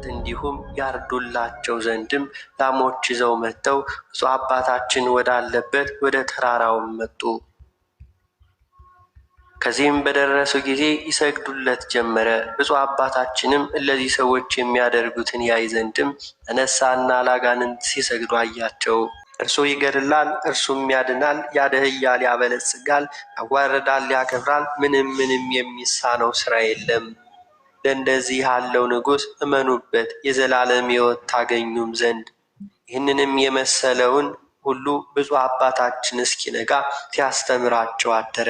እንዲሁም ያርዱላቸው ዘንድም ላሞች ይዘው መጥተው ብፁዕ አባታችን ወዳለበት ወደ ተራራውም መጡ። ከዚህም በደረሱ ጊዜ ይሰግዱለት ጀመረ። ብፁዕ አባታችንም እነዚህ ሰዎች የሚያደርጉትን ያይ ዘንድም ተነሳና ለአጋንንት ሲሰግዱ አያቸው። እርሱ ይገድላል፣ እርሱም ያድናል፣ ያደህያል፣ ያበለጽጋል፣ ያዋርዳል፣ ያከብራል፣ ምንም የሚሳነው ሥራ የለም። ለእንደዚህ ያለው ንጉሥ እመኑበት የዘላለም ሕይወት ታገኙም ዘንድ። ይህንንም የመሰለውን ሁሉ ብፁዕ አባታችን እስኪነጋ ሲያስተምራቸው አደረ።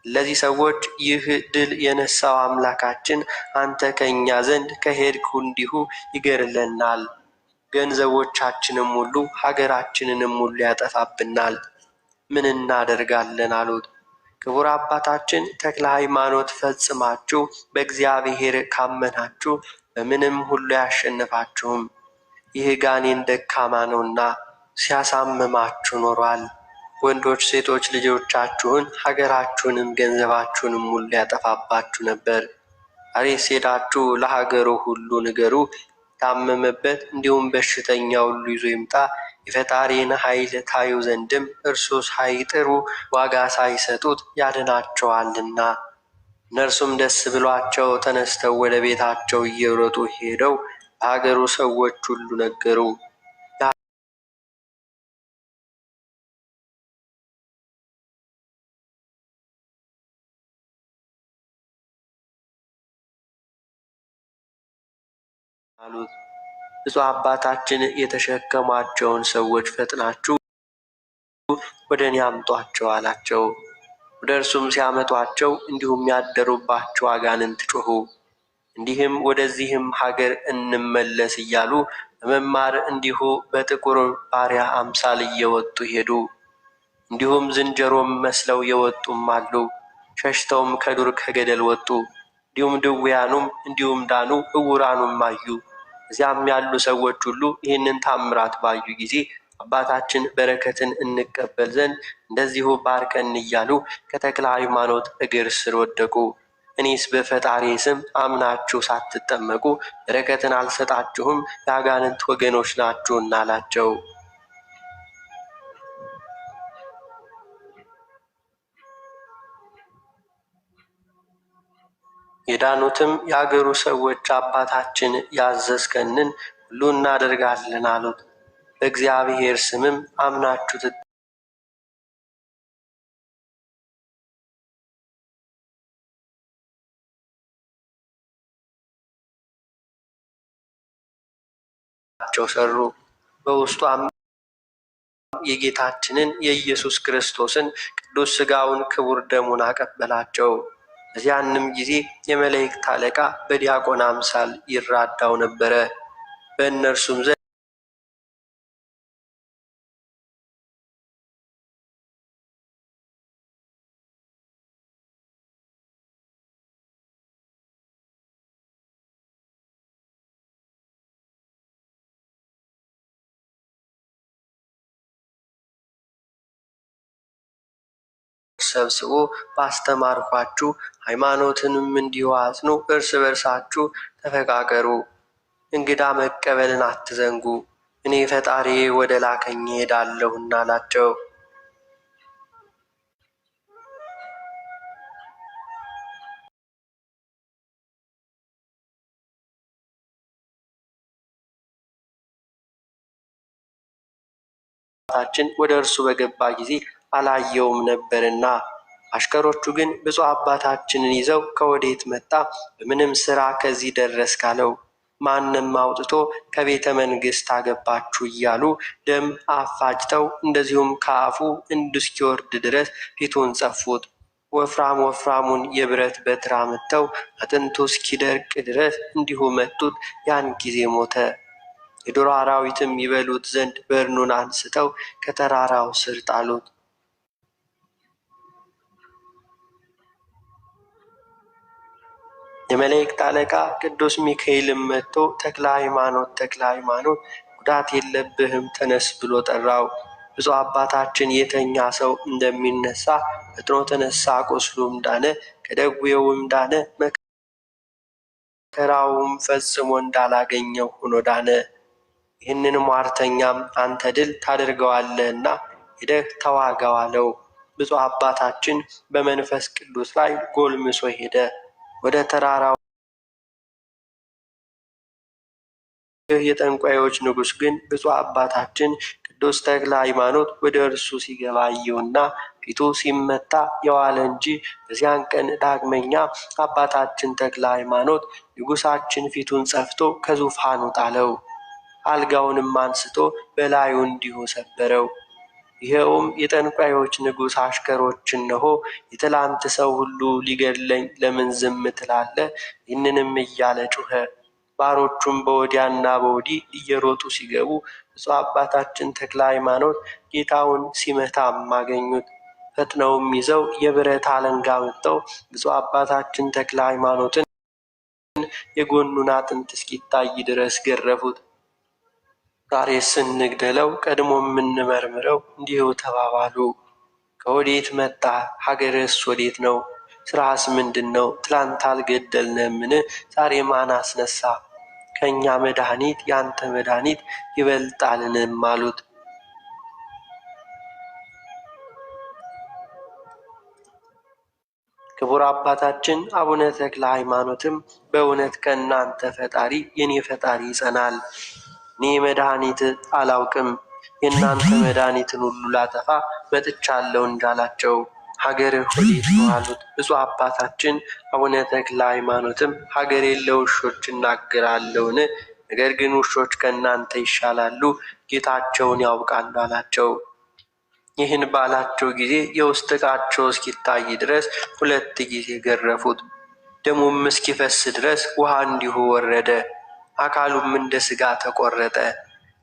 ለዚህ ሰዎች ይህ ድል የነሳው አምላካችን አንተ ከእኛ ዘንድ ከሄድኩ እንዲሁ ይገድለናል፣ ገንዘቦቻችንም ሁሉ ሀገራችንንም ሁሉ ያጠፋብናል፣ ምን እናደርጋለን አሉት። ክቡር አባታችን ተክለ ሃይማኖት ፈጽማችሁ በእግዚአብሔር ካመናችሁ በምንም ሁሉ አያሸንፋችሁም። ይህ ጋኔን ደካማ ነውና ሲያሳምማችሁ ኖሯል። ወንዶች ሴቶች ልጆቻችሁን ሀገራችሁንም ገንዘባችሁንም ሁሉ ያጠፋባችሁ ነበር። አሬስ ሄዳችሁ ለሀገሩ ሁሉ ንገሩ፣ ታመመበት እንዲሁም በሽተኛ ሁሉ ይዞ ይምጣ፣ የፈጣሪን ኃይል ታዩ ዘንድም እርሱ ሳይጥሩ ዋጋ ሳይሰጡት ያድናቸዋልና። እነርሱም ደስ ብሏቸው ተነስተው ወደ ቤታቸው እየሮጡ ሄደው ለሀገሩ ሰዎች ሁሉ ነገሩ። አሉት። ብፁዕ አባታችን የተሸከሟቸውን ሰዎች ፈጥናችሁ ወደ እኔ አምጧቸው አላቸው። ወደ እርሱም ሲያመጧቸው እንዲሁም ያደሩባቸው አጋንንት ጮኹ። እንዲህም ወደዚህም ሀገር እንመለስ እያሉ በመማር እንዲሁ በጥቁር ባሪያ አምሳል እየወጡ ሄዱ። እንዲሁም ዝንጀሮም መስለው የወጡም አሉ። ሸሽተውም ከዱር ከገደል ወጡ። እንዲሁም ድውያኑም እንዲሁም ዳኑ፣ ዕውራኑም አዩ። እዚያም ያሉ ሰዎች ሁሉ ይህንን ታምራት ባዩ ጊዜ አባታችን በረከትን እንቀበል ዘንድ እንደዚሁ ባርከን እያሉ ከተክለ ሃይማኖት እግር ስር ወደቁ። እኔስ በፈጣሪ ስም አምናችሁ ሳትጠመቁ በረከትን አልሰጣችሁም፣ የአጋንንት ወገኖች ናችሁና አላቸው። የዳኑትም የአገሩ ሰዎች አባታችን ያዘዝከንን ሁሉ እናደርጋለን አሉት። በእግዚአብሔር ስምም አምናችሁ ሰሩ። በውስጧም የጌታችንን የኢየሱስ ክርስቶስን ቅዱስ ሥጋውን ክቡር ደሙን አቀበላቸው። በዚያንም ጊዜ የመላእክት አለቃ በዲያቆን አምሳል ይራዳው ነበረ። በእነርሱም ዘንድ ሰብስቦ ባስተማርኳችሁ ሃይማኖትንም እንዲሁ አጽኑ፣ እርስ በርሳችሁ ተፈቃቀሩ፣ እንግዳ መቀበልን አትዘንጉ፣ እኔ ፈጣሪ ወደ ላከኝ እሄዳለሁና አላቸው። አባታችን ወደ እርሱ በገባ ጊዜ አላየውም ነበርና። አሽከሮቹ ግን ብፁዕ አባታችንን ይዘው ከወዴት መጣ? በምንም ሥራ ከዚህ ደረስ ካለው ማንም አውጥቶ ከቤተ መንግሥት አገባችሁ እያሉ ደም አፋጭተው እንደዚሁም ከአፉ እስኪወርድ ድረስ ፊቱን ጸፉት። ወፍራሙን የብረት በትር አምጥተው አጥንቱ እስኪደርቅ ድረስ እንዲሁ መቱት። ያን ጊዜ ሞተ። የዱር አራዊትም ይበሉት ዘንድ በርኑን አንስተው ከተራራው ስር ጣሉት። የመላእክት አለቃ ቅዱስ ሚካኤልም መጥቶ ተክለ ሃይማኖት ጉዳት የለብህም ተነስ ብሎ ጠራው። ብፁዕ አባታችን የተኛ ሰው እንደሚነሳ ፈጥኖ ተነሳ። ቁስሉም ዳነ፣ ከደዌውም ዳነ። መከራውም ፈጽሞ እንዳላገኘው ሆኖ ዳነ። ይህንን ሟርተኛም አንተ ድል ታደርገዋለህና ሄደህ ተዋጋው አለው። ብፁዕ አባታችን በመንፈስ ቅዱስ ላይ ጎልምሶ ሄደ። ወደ ተራራው የጠንቋዮች ንጉሥ ግን ብፁዕ አባታችን ቅዱስ ተክለ ሃይማኖት ወደ እርሱ ሲገባ አየውና ፊቱ ሲመታ የዋለ እንጂ በዚያን ቀን ዳግመኛ አባታችን ተክለ ሃይማኖት ንጉሣችን ፊቱን ጸፍቶ ከዙፋኑ ጣለው። አልጋውንም አንስቶ በላዩ እንዲሁ ሰበረው። ይኸውም የጠንቋዮች ንጉሥ አሽከሮች እነሆ የትላንት ሰው ሁሉ ሊገድለኝ ለምን ዝም ትላለህ? ይህንንም እያለ ጩኸ። ባሮቹም በወዲያና በወዲህ እየሮጡ ሲገቡ ብፁዕ አባታችን ተክለ ሃይማኖት ጌታውን ሲመታም አገኙት። ፈጥነውም ይዘው የብረት አለንጋ መጥተው ብፁዕ አባታችን ተክለ ሃይማኖትን የጎኑን አጥንት እስኪታይ ድረስ ገረፉት። ዛሬስ እንግደለው፣ ቀድሞ የምንመርምረው እንዲሁ ተባባሉ። ከወዴት መጣ? ሀገርስ ወዴት ነው? ስራስ ምንድን ነው? ትላንት አልገደልንምን? ዛሬ ማን አስነሳ? ከእኛ መድኃኒት ያንተ መድኃኒት ይበልጣልንም አሉት። ክቡር አባታችን አቡነ ተክለ ሃይማኖትም በእውነት ከእናንተ ፈጣሪ የኔ ፈጣሪ ይጸናል። እኔ መድኃኒት አላውቅም፣ የእናንተ መድኃኒትን ሁሉ ላጠፋ መጥቻለሁ እንዳላቸው ሀገርህ ወዴት ነው አሉት። ብፁዕ አባታችን አቡነ ተክለ ሃይማኖትም ሀገሬን ለውሾች እናገራለሁን? ነገር ግን ውሾች ከእናንተ ይሻላሉ፣ ጌታቸውን ያውቃሉ አላቸው። ይህን ባላቸው ጊዜ የውስጥ ዕቃቸው እስኪታይ ድረስ 2 ጊዜ ገረፉት። ደሙም እስኪፈስ ድረስ ውሃ እንዲሁ ወረደ። አካሉም እንደ ሥጋ ተቆረጠ፣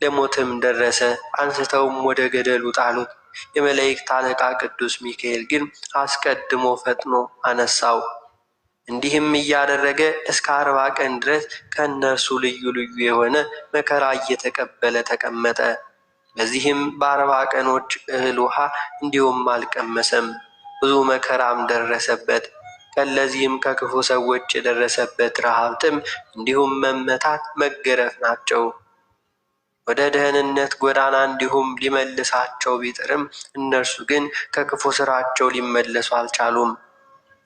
ለሞትም ደረሰ። አንስተውም ወደ ገደሉ ጣሉት። የመላእክት አለቃ ቅዱስ ሚካኤል ግን አስቀድሞ ፈጥኖ አነሳው። እንዲህም እያደረገ እስከ 40 ቀን ድረስ ከእነርሱ ልዩ ልዩ የሆነ መከራ እየተቀበለ ተቀመጠ። በዚህም በ40 ቀኖች እህል ውሃ እንዲሁም አልቀመሰም። ብዙ መከራም ደረሰበት። ከለዚህም ከክፉ ሰዎች የደረሰበት ረሃብ፣ ጥም እንዲሁም መመታት፣ መገረፍ ናቸው። ወደ ደህንነት ጎዳና እንዲሁም ሊመልሳቸው ቢጥርም እነርሱ ግን ከክፉ ስራቸው ሊመለሱ አልቻሉም።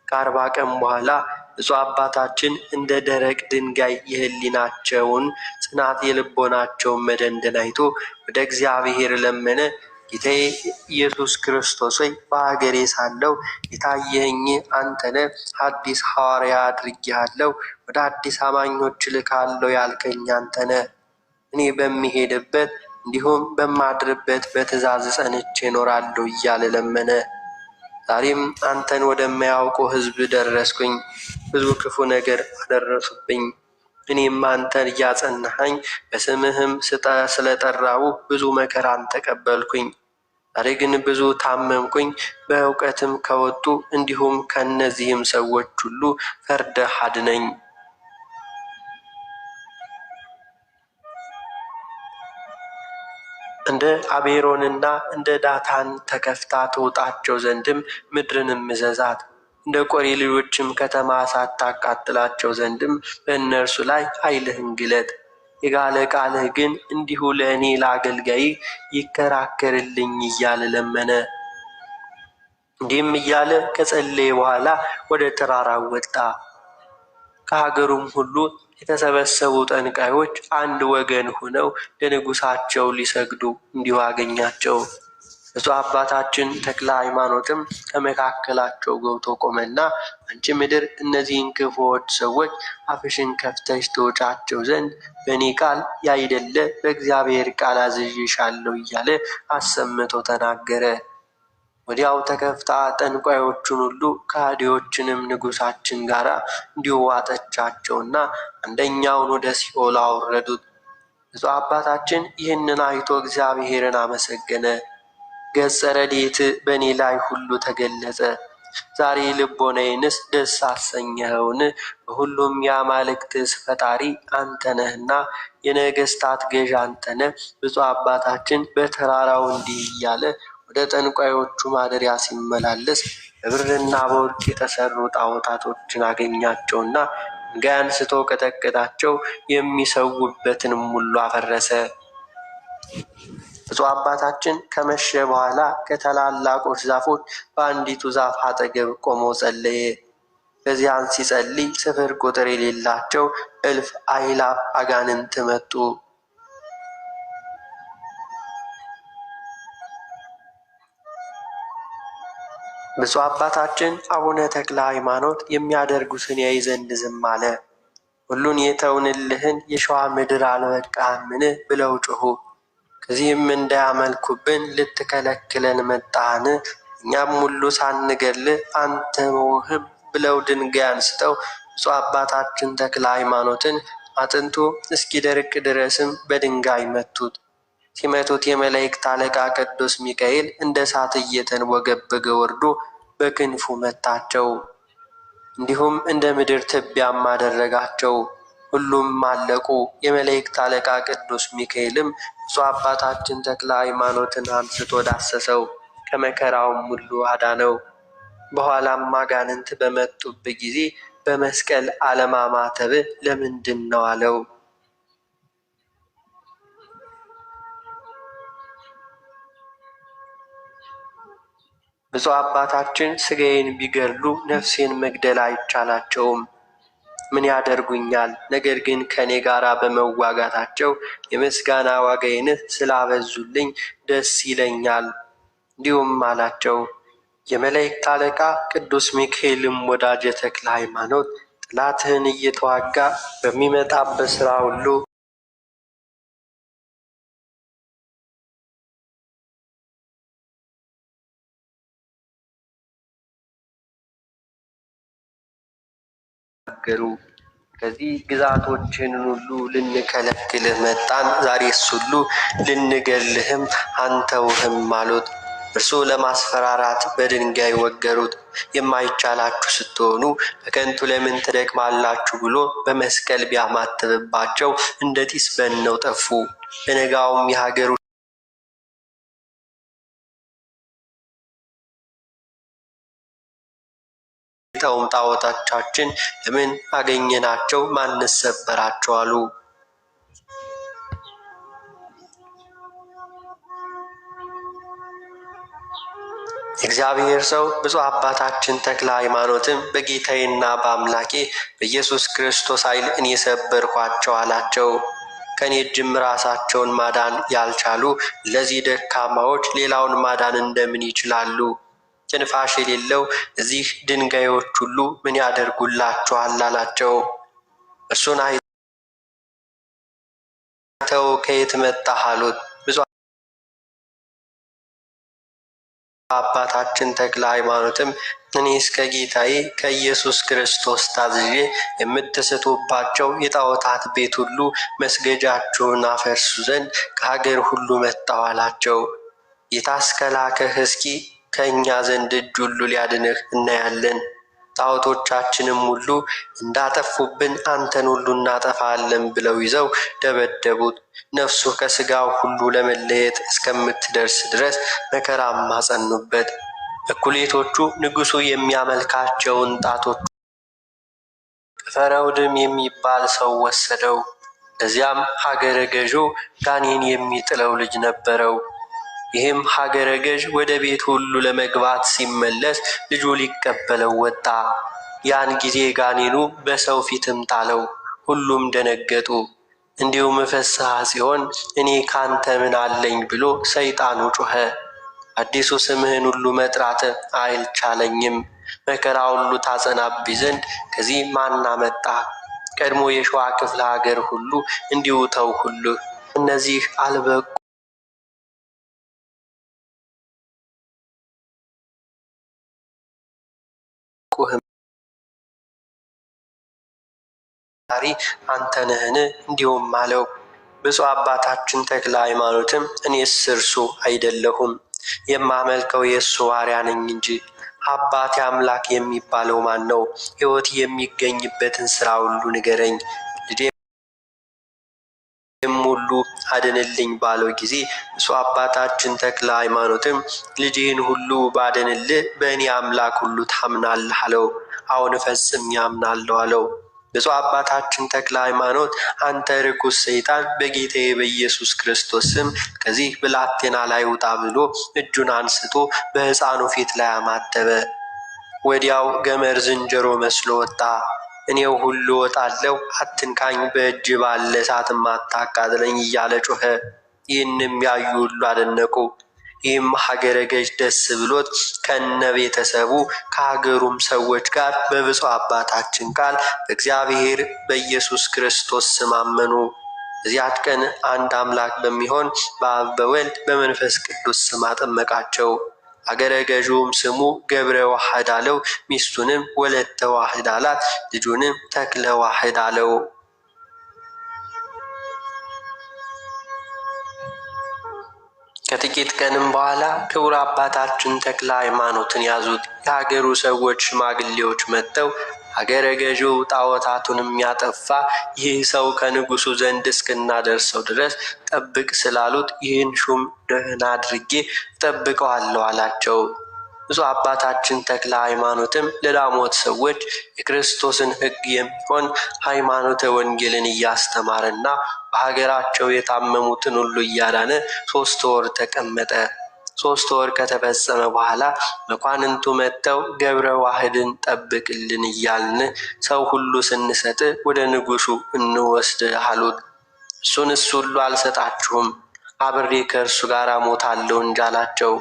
ከ40 ቀን በኋላ ብፁዕ አባታችን እንደ ደረቅ ድንጋይ የህሊናቸውን ጽናት የልቦናቸውን መደንደን አይቶ ወደ እግዚአብሔር ለመነ። ጌታዬ ኢየሱስ ክርስቶስ ሆይ በሀገሬ ሳለሁ የታየኸኝ አንተነ፣ አዲስ ሐዋርያ አድርጌሃለሁ፣ ወደ አዲስ አማኞች ልካለሁ ያልከኝ አንተነ። እኔ በሚሄድበት እንዲሁም በማድርበት በትእዛዝ ጸንቼ እኖራለሁ እያለ ለመነ። ዛሬም አንተን ወደማያውቁ ሕዝብ ደረስኩኝ። ብዙ ክፉ ነገር አደረሱብኝ። እኔም አንተን እያጸናኸኝ በስምህም ስለጠራው ብዙ መከራን ተቀበልኩኝ። ዛሬ ግን ብዙ ታመምኩኝ። በእውቀትም ከወጡ እንዲሁም ከእነዚህም ሰዎች ሁሉ ፈርደህ አድነኝ። እንደ አቤሮንና እንደ ዳታን ተከፍታ ትውጣቸው ዘንድም ምድርንም እዘዛት። እንደ ቆሬ ልጆችም ከተማ ሳታቃጥላቸው ዘንድም በእነርሱ ላይ ኃይልህን ግለጥ። የጋለ ቃልህ ግን እንዲሁ ለእኔ ለአገልጋይ ይከራከርልኝ እያለ ለመነ። እንዲህም እያለ ከጸለየ በኋላ ወደ ተራራው ወጣ። ከሀገሩም ሁሉ የተሰበሰቡ ጠንቋዮች አንድ ወገን ሆነው ለንጉሳቸው ሊሰግዱ እንዲሁ አገኛቸው። ብፁዕ አባታችን ተክለ ሃይማኖትም ከመካከላቸው ገብቶ ቆመና አንቺ ምድር እነዚህን ክፉዎች ሰዎች አፍሽን ከፍተሽ ትውጫቸው ዘንድ በእኔ ቃል ያይደለ በእግዚአብሔር ቃል አዝዤሻለሁ እያለ አሰምቶ ተናገረ። ወዲያው ተከፍታ ጠንቋዮቹን ሁሉ ከሃዲዎችንም ንጉሳችን ጋር እንዲሁ ዋጠቻቸውና አንደኛውን ወደ ሲኦል አወረዱት። ብፁዕ አባታችን ይህንን አይቶ እግዚአብሔርን አመሰገነ። ገጸ ረድኤት በእኔ ላይ ሁሉ ተገለጸ። ዛሬ ልቦናዬንስ ደስ አሰኘኸውን? በሁሉም የአማልክትስ ፈጣሪ አንተ ነህና የነገስታት ገዥ አንተ ነህ። ብፁዕ አባታችን በተራራው እንዲህ እያለ ወደ ጠንቋዮቹ ማደሪያ ሲመላለስ በብርና በወርቅ የተሰሩ ጣዖታቶችን አገኛቸውና ድንጋይ አንስቶ ቀጠቀጣቸው፣ የሚሰዉበትንም ሁሉ አፈረሰ። ብፁዕ አባታችን ከመሸ በኋላ ከታላላቆች ዛፎች በአንዲቱ ዛፍ አጠገብ ቆሞ ጸለየ። በዚያን ሲጸልይ ስፍር ቁጥር የሌላቸው እልፍ አእላፍ አጋንንት መጡ። ብፁዕ አባታችን አቡነ ተክለ ሃይማኖት የሚያደርጉትን ያይ ዘንድ ዝም አለ። ሁሉን የተውንልህን የሸዋ ምድር አልበቃህምን ብለው ጮኹ። ከዚህም እንዳያመልኩብን ልትከለክለን መጣህን? እኛም ሁሉ ሳንገድልህ አንተ ሞህም ብለው ድንጋይ አንስተው ብፁዕ አባታችን ተክለ ሃይማኖትን አጥንቱ እስኪደርቅ ድረስም በድንጋይ መቱት። ሲመቱት የመላእክት አለቃ ቅዱስ ሚካኤል እንደ እሳት እየተንቦገቦገ ወርዶ በክንፉ መታቸው። እንዲሁም እንደ ምድር ትቢያም አደረጋቸው። ሁሉም አለቁ። የመላእክት አለቃ ቅዱስ ሚካኤልም ብፁዕ አባታችን ተክለ ሃይማኖትን አንስቶ ዳሰሰው፣ ከመከራውም ሁሉ አዳነው። በኋላም አጋንንት በመጡበት ጊዜ በመስቀል አለማማተብ ለምንድን ነው አለው። ብፁዕ አባታችን ሥጋዬን ቢገድሉ ነፍሴን መግደል አይቻላቸውም። ምን ያደርጉኛል? ነገር ግን ከእኔ ጋር በመዋጋታቸው የምስጋና ዋጋዬን ስላበዙልኝ ደስ ይለኛል። እንዲሁም አላቸው። የመላእክት አለቃ ቅዱስ ሚካኤልም ወዳጄ ተክለ ሃይማኖት ጠላትህን እየተዋጋ በሚመጣበት ሥራ ሁሉ ከዚህ ግዛቶችን ሁሉ ልንከለክልህ መጣን። ዛሬስ ሁሉ ልንገልህም አንተውህም አሉት። እርሱ ለማስፈራራት በድንጋይ ወገሩት። የማይቻላችሁ ስትሆኑ በከንቱ ለምን ትደክማላችሁ ብሎ በመስቀል ቢያማትብባቸው እንደ ጢስ በነው ጠፉ። በነጋውም የሀገሩ ጣዖቶቻችን ለምን አገኘናቸው? ማንስ ሰበራቸው? አሉ። የእግዚአብሔር ሰው ብፁዕ አባታችን ተክለ ሃይማኖትም በጌታዬና በአምላኬ በኢየሱስ ክርስቶስ ኃይል እኔ ሰበርኳቸው አላቸው። ከኔ እጅም ራሳቸውን ማዳን ያልቻሉ ለዚህ ደካማዎች ሌላውን ማዳን እንደምን ይችላሉ? ትንፋሽ የሌለው እዚህ ድንጋዮች ሁሉ ምን ያደርጉላችኋል? አላቸው። እርሱን አይተው ከየት መጣህ? አሉት። ብፁዕ አባታችን ተክለ ሃይማኖትም እኔስ ከጌታዬ ከኢየሱስ ክርስቶስ ታዝዤ የምትስቱባቸው የጣዖታት ቤት ሁሉ መስገጃችሁን አፈርሱ ዘንድ ከሀገር ሁሉ መጣሁ አላቸው። የታስከላከህ እስኪ ከእኛ ዘንድ እጅ ሁሉ ሊያድንህ እናያለን። ጣዖቶቻችንም ሁሉ እንዳጠፉብን አንተን ሁሉ እናጠፋለን ብለው ይዘው ደበደቡት። ነፍሱ ከሥጋው ሁሉ ለመለየት እስከምትደርስ ድረስ መከራም አጸኑበት። እኩሌቶቹ ንጉሡ የሚያመልካቸውን ጣቶች ፈረውድም የሚባል ሰው ወሰደው። ለዚያም ሀገረ ገዡ ጋኔን የሚጥለው ልጅ ነበረው። ይህም ሀገረ ገዥ ወደ ቤት ሁሉ ለመግባት ሲመለስ ልጁ ሊቀበለው ወጣ። ያን ጊዜ ጋኔኑ በሰው ፊትም ጣለው። ሁሉም ደነገጡ። እንዲሁም ፍስሐ ሲሆን እኔ ካንተ ምን አለኝ ብሎ ሰይጣኑ ጮኸ። አዲሱ ስምህን ሁሉ መጥራት አይቻለኝም። መከራ ሁሉ ታጸናብኝ ዘንድ ከዚህ ማን አመጣ? ቀድሞ የሸዋ ክፍለ ሀገር ሁሉ እንዲሁ ተውሁልህ። እነዚህ አልበቁ አንተ ነህን? እንዲሁም አለው። ብፁዕ አባታችን ተክለ ሃይማኖትም እኔስ እርሱ አይደለሁም፣ የማመልከው የእሱ ባሪያ ነኝ እንጂ። አባቴ አምላክ የሚባለው ማን ነው? ሕይወት የሚገኝበትን ሥራ ሁሉ ንገረኝ፣ ልጄም ሁሉ አድንልኝ ባለው ጊዜ ብፁዕ አባታችን ተክለ ሃይማኖትም ልጅህን ሁሉ ባድንልህ በእኔ አምላክ ሁሉ ታምናለህ አለው። አሁን ፈጽሜ አምናለሁ አለው። ብፁዕ አባታችን ተክለ ሃይማኖት አንተ ርኩስ ሰይጣን በጌታዬ በኢየሱስ ክርስቶስ ስም ከዚህ ብላቴና ላይ ውጣ ብሎ እጁን አንስቶ በሕፃኑ ፊት ላይ አማተበ። ወዲያው ገመድ ዝንጀሮ መስሎ ወጣ። እኔው ሁሉ ወጣለው፣ አትንካኝ፣ በእጅ ባለ እሳትም አታቃጥለኝ እያለ ጮኸ። ይህንም ያዩ ሁሉ አደነቁ። ይህም ሀገረ ገዥ ደስ ብሎት ከነ ቤተሰቡ ከሀገሩም ሰዎች ጋር በብፁዕ አባታችን ቃል በእግዚአብሔር በኢየሱስ ክርስቶስ ስም አመኑ። በዚያች ቀን አንድ አምላክ በሚሆን በአብ በወልድ በመንፈስ ቅዱስ ስም አጠመቃቸው። አገረ ገዥውም ስሙ ገብረ ዋህድ አለው። ሚስቱንም ወለተ ዋህድ አላት። ልጁንም ተክለ ዋህድ አለው። ከጥቂት ቀንም በኋላ ክቡር አባታችን ተክለ ሃይማኖትን ያዙት። የሀገሩ ሰዎች ሽማግሌዎች መጥተው አገረ ገዢው ጣዖታቱንም ያጠፋ ይህ ሰው ከንጉሱ ዘንድ እስክናደርሰው ድረስ ጠብቅ ስላሉት ይህን ሹም ደህና አድርጌ እጠብቀዋለሁ አላቸው። ብፁዕ አባታችን ተክለ ሃይማኖትም ለዳሞት ሰዎች የክርስቶስን ሕግ የሚሆን ሃይማኖተ ወንጌልን እያስተማረና በሀገራቸው የታመሙትን ሁሉ እያዳነ 3 ወር ተቀመጠ። 3 ወር ከተፈጸመ በኋላ መኳንንቱ መጥተው ገብረ ዋህድን ጠብቅልን እያልን ሰው ሁሉ ስንሰጥ ወደ ንጉሱ እንወስድ አሉት። እሱንስ ሁሉ አልሰጣችሁም፣ አብሬ ከእርሱ ጋር እሞታለሁ እንጂ አላቸው።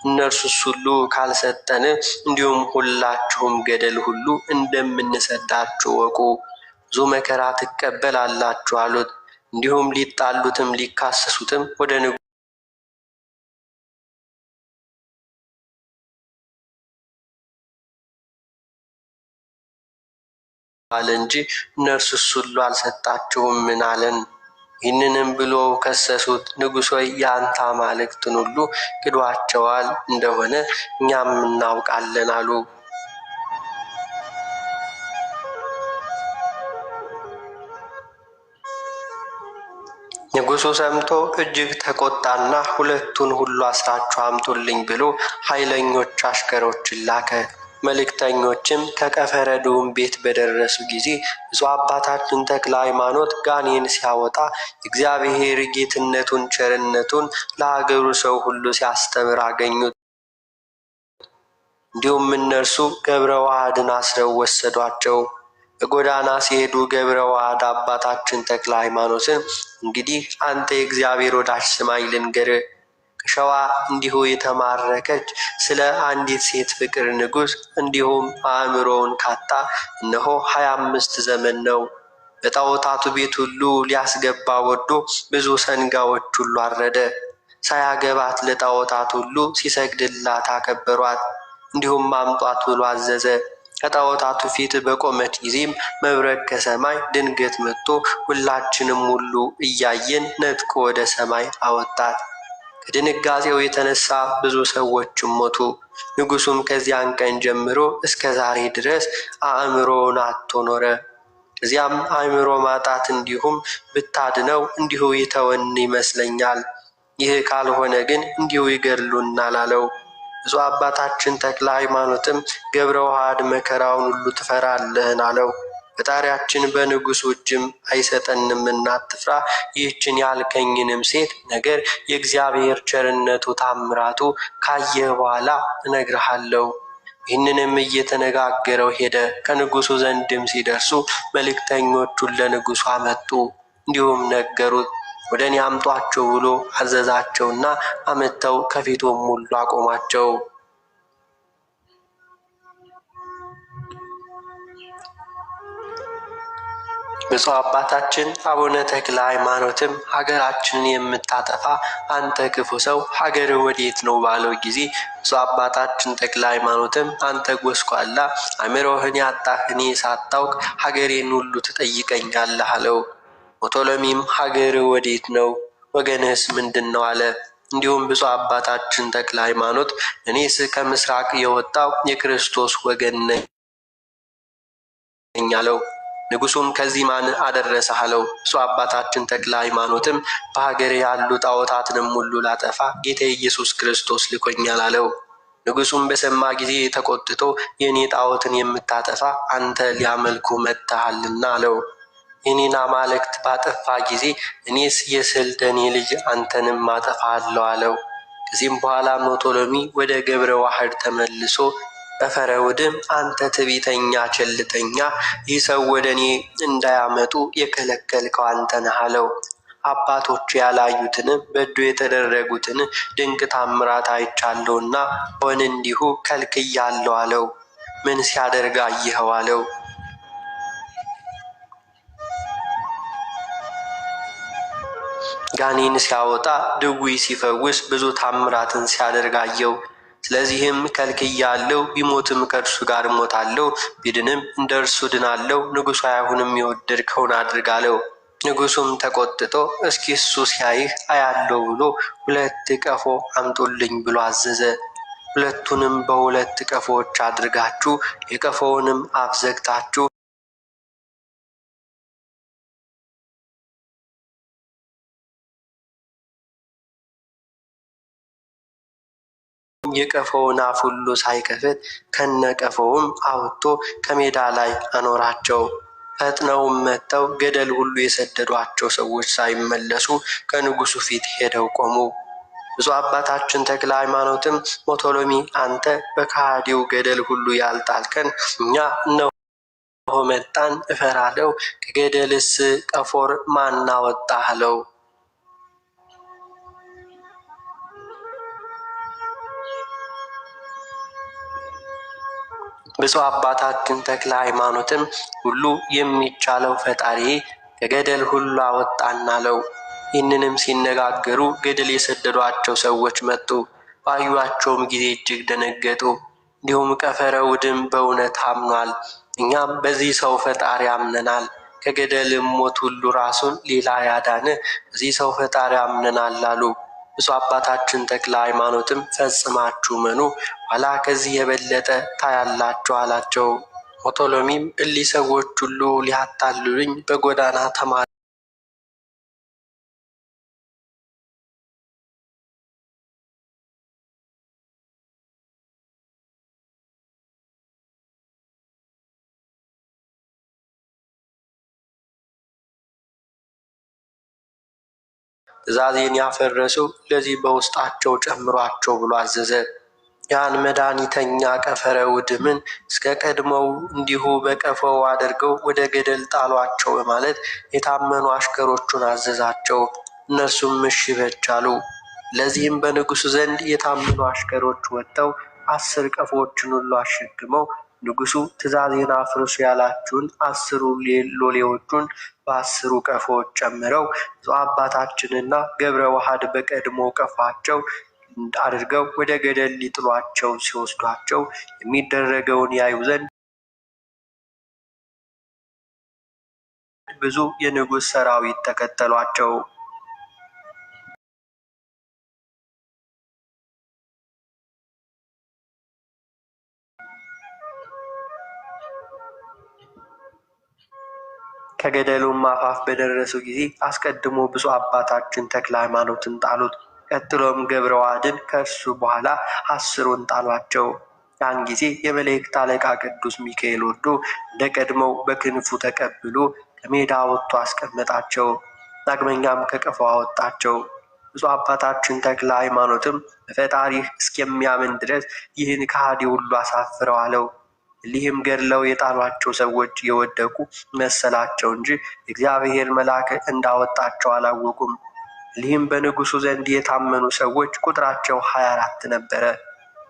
እነርሱስ ሁሉ ካልሰጠን እንዲሁም ሁላችሁም ገደል ሁሉ እንደምንሰዳችሁ ወቁ፣ ብዙ መከራ ትቀበላላችሁ አሉት። እንዲሁም ሊጣሉትም ሊካሰሱትም ወደ ንጉ አለ እንጂ እነርሱስ ሁሉ አልሰጣችሁም ምን አለን? ይህንንም ብሎ ከሰሱት። ንጉሥ ሆይ የአንተ አማልክትን ሁሉ ክዷቸዋል እንደሆነ እኛም እናውቃለን አሉ። ንጉሡ ሰምቶ እጅግ ተቆጣና ሁለቱን ሁሉ አስራችሁ አምጡልኝ ብሎ ኃይለኞች አሽከሮችን ላከ። መልእክተኞችም ከቀፈረዱም ቤት በደረሱ ጊዜ ብፁዕ አባታችን ተክለ ሃይማኖት ጋኔን ሲያወጣ እግዚአብሔር ጌትነቱን ቸርነቱን ለሀገሩ ሰው ሁሉ ሲያስተምር አገኙት። እንዲሁም እነርሱ ገብረ ዋህድን አስረው ወሰዷቸው። በጎዳና ሲሄዱ ገብረ ዋህድ አባታችን ተክለ ሃይማኖትን እንግዲህ አንተ የእግዚአብሔር ወዳጅ ስማኝ ልንገርህ፣ ከሸዋ እንዲሁ የተማረከች ስለ አንዲት ሴት ፍቅር ንጉሥ እንዲሁም አእምሮውን ካጣ እነሆ 25 ዘመን ነው። በጣዖታቱ ቤት ሁሉ ሊያስገባ ወዶ ብዙ ሰንጋዎች ሁሉ አረደ። ሳያገባት ለጣዖታት ሁሉ ሲሰግድላት አከበሯት። እንዲሁም አምጧት ብሎ አዘዘ። ከጣዖታቱ ፊት በቆመች ጊዜም መብረቅ ከሰማይ ድንገት መጥቶ ሁላችንም ሁሉ እያየን ነጥቆ ወደ ሰማይ አወጣት። ከድንጋጤው የተነሳ ብዙ ሰዎችም ሞቱ። ንጉሡም ከዚያን ቀን ጀምሮ እስከ ዛሬ ድረስ አእምሮውን አጥቶ ኖረ። እዚያም አእምሮ ማጣት እንዲሁም ብታድነው እንዲሁ ይተወን ይመስለኛል፣ ይህ ካልሆነ ግን እንዲሁ ይገድሉናል አለው። ብፁዕ አባታችን ተክለ ሃይማኖትም ገብረ ዋህድ መከራውን ሁሉ ትፈራለህን አለው። ፈጣሪያችን በንጉሡ እጅም አይሰጠንምና አትፍራ። ይህችን ያልከኝንም ሴት ነገር የእግዚአብሔር ቸርነቱ ታምራቱ ካየህ በኋላ እነግርሃለሁ። ይህንንም እየተነጋገረው ሄደ። ከንጉሡ ዘንድም ሲደርሱ መልእክተኞቹን ለንጉሡ አመጡ። እንዲሁም ነገሩት። ወደ እኔ አምጧቸው ብሎ አዘዛቸውና አመጥተው ከፊቱም ሁሉ አቆማቸው። ብፁዕ አባታችን አቡነ ተክለ ሃይማኖትም ሀገራችንን የምታጠፋ አንተ ክፉ ሰው ሀገር ወዴት ነው ባለው ጊዜ ብፁዕ አባታችን ተክለ ሃይማኖትም አንተ ጎስቋላ አእምሮህን ያጣህ እኔ ሳታውቅ ሀገሬን ሁሉ ትጠይቀኛለህ አለው። ሞቶሎሚም ሀገር ወዴት ነው? ወገንህስ ምንድን ነው አለ። እንዲሁም ብፁዕ አባታችን ተክለ ሃይማኖት እኔስ ከምስራቅ የወጣው የክርስቶስ ወገን ነኝ አለው። ንጉሡም ከዚህ ማን አደረሰህ አለው። ብፁዕ አባታችን ተክለ ሃይማኖትም በሀገር ያሉ ጣዖታትንም ሁሉ ላጠፋ ጌታ ኢየሱስ ክርስቶስ ልኮኛል አለው። ንጉሡም በሰማ ጊዜ ተቆጥቶ የኔ ጣዖትን የምታጠፋ አንተ ሊያመልኩ መጥተሃልና አለው። የኔን አማልክት ባጠፋ ጊዜ እኔስ የስልደኔ ልጅ አንተንም አጠፋሃለሁ አለው። ከዚህም በኋላ ሞቶሎሚ ወደ ገብረ ዋህድ ተመልሶ በፈረውድም አንተ ትዕቢተኛ ቸልተኛ፣ ይህ ሰው ወደ እኔ እንዳያመጡ የከለከልከው አንተ ነህ አለው። አባቶች ያላዩትን በእጁ የተደረጉትን ድንቅ ታምራት አይቻለሁና ሆን እንዲሁ ከልክያለሁ አለው። ምን ሲያደርግ አየኸው አለው። ጋኔን ሲያወጣ ድውይ ሲፈውስ ብዙ ታምራትን ሲያደርግ አየው። ስለዚህም ከልክያለሁ፣ ቢሞትም ከእርሱ ጋር እሞታለሁ፣ ቢድንም እንደ እርሱ ድናለሁ። ንጉሡ አይሁንም የወደድከውን አድርግ አለው። ንጉሡም ተቆጥቶ እስኪ እሱ ሲያይህ አያለው ብሎ 2 ቀፎ አምጡልኝ ብሎ አዘዘ። 2ቱንም በ2 ቀፎዎች አድርጋችሁ የቀፎውንም አፍ ዘግታችሁ የቀፎውን አፍ ሁሉ ሳይከፍት ከነቀፎውም አውጥቶ ከሜዳ ላይ አኖራቸው። ፈጥነውም መጥተው ገደል ሁሉ የሰደዷቸው ሰዎች ሳይመለሱ ከንጉሡ ፊት ሄደው ቆሙ። ብፁዕ አባታችን ተክለ ሃይማኖትም ሞቶሎሚ አንተ በከሃዲው ገደል ሁሉ ያልጣልከን እኛ እነሆ መጣን፣ እፈራለሁ። ከገደልስ ቀፎር ማን አወጣህ አለው። ብፁዕ አባታችን ተክለ ሃይማኖትም ሁሉ የሚቻለው ፈጣሪ ከገደል ሁሉ አወጣን አለው። ይህንንም ሲነጋገሩ ገደል የሰደዷቸው ሰዎች መጡ። ባዩአቸውም ጊዜ እጅግ ደነገጡ። እንዲሁም ቀፈረውድም በእውነት አምኗል፣ እኛም በዚህ ሰው ፈጣሪ አምነናል፣ ከገደልም ሞት ሁሉ ራሱን ሌላ ያዳነ በዚህ ሰው ፈጣሪ አምነናል አሉ። ብፁዕ አባታችን ተክለ ሃይማኖትም ፈጽማችሁ መኑ፣ ኋላ ከዚህ የበለጠ ታያላችሁ አላቸው። ሞቶሎሚም እሊህ ሰዎች ሁሉ ሊያታልሉኝ በጎዳና ተማሪ ትእዛዜን ያፈረሱ ለዚህ በውስጣቸው ጨምሯቸው ብሎ አዘዘ። ያን መድኃኒተኛ ቀፈረውድምን እስከ ቀድሞው እንዲሁ በቀፈው አድርገው ወደ ገደል ጣሏቸው በማለት የታመኑ አሽከሮቹን አዘዛቸው። እነርሱም እሺ በጅ አሉ። ለዚህም በንጉሡ ዘንድ የታመኑ አሽከሮች ወጥተው 10 ቀፎዎችን ሁሉ አሸክመው ንጉሡ ትእዛዜን አፍርሱ ያላችሁን 10 ሎሌዎቹን በ10 ቀፎዎች ጨምረው ብፁዕ አባታችንና ገብረ ዋህድ በቀድሞ ቀፏቸው አድርገው ወደ ገደል ሊጥሏቸው ሲወስዷቸው የሚደረገውን ያዩ ዘንድ ብዙ የንጉሥ ሰራዊት ተከተሏቸው። ከገደሉም አፋፍ በደረሱ ጊዜ አስቀድሞ ብፁዕ አባታችን ተክለ ሃይማኖትን ጣሉት። ቀጥሎም ገብረ ዋህድን ከእርሱ በኋላ 10ሩን ጣሏቸው። ያን ጊዜ የመላእክት አለቃ ቅዱስ ሚካኤል ወርዶ እንደ ቀድሞው በክንፉ ተቀብሎ ከሜዳ ወጥቶ አስቀመጣቸው። ዳግመኛም ከቀፎው አወጣቸው። ብፁዕ አባታችን ተክለ ሃይማኖትም በፈጣሪህ እስከሚያምን ድረስ ይህን ከሃዲ ሁሉ አሳፍረው አለው። እሊህም ገድለው የጣሏቸው ሰዎች የወደቁ መሰላቸው እንጂ እግዚአብሔር መልአክ እንዳወጣቸው አላወቁም። እሊህም በንጉሡ ዘንድ የታመኑ ሰዎች ቁጥራቸው 24 ነበረ።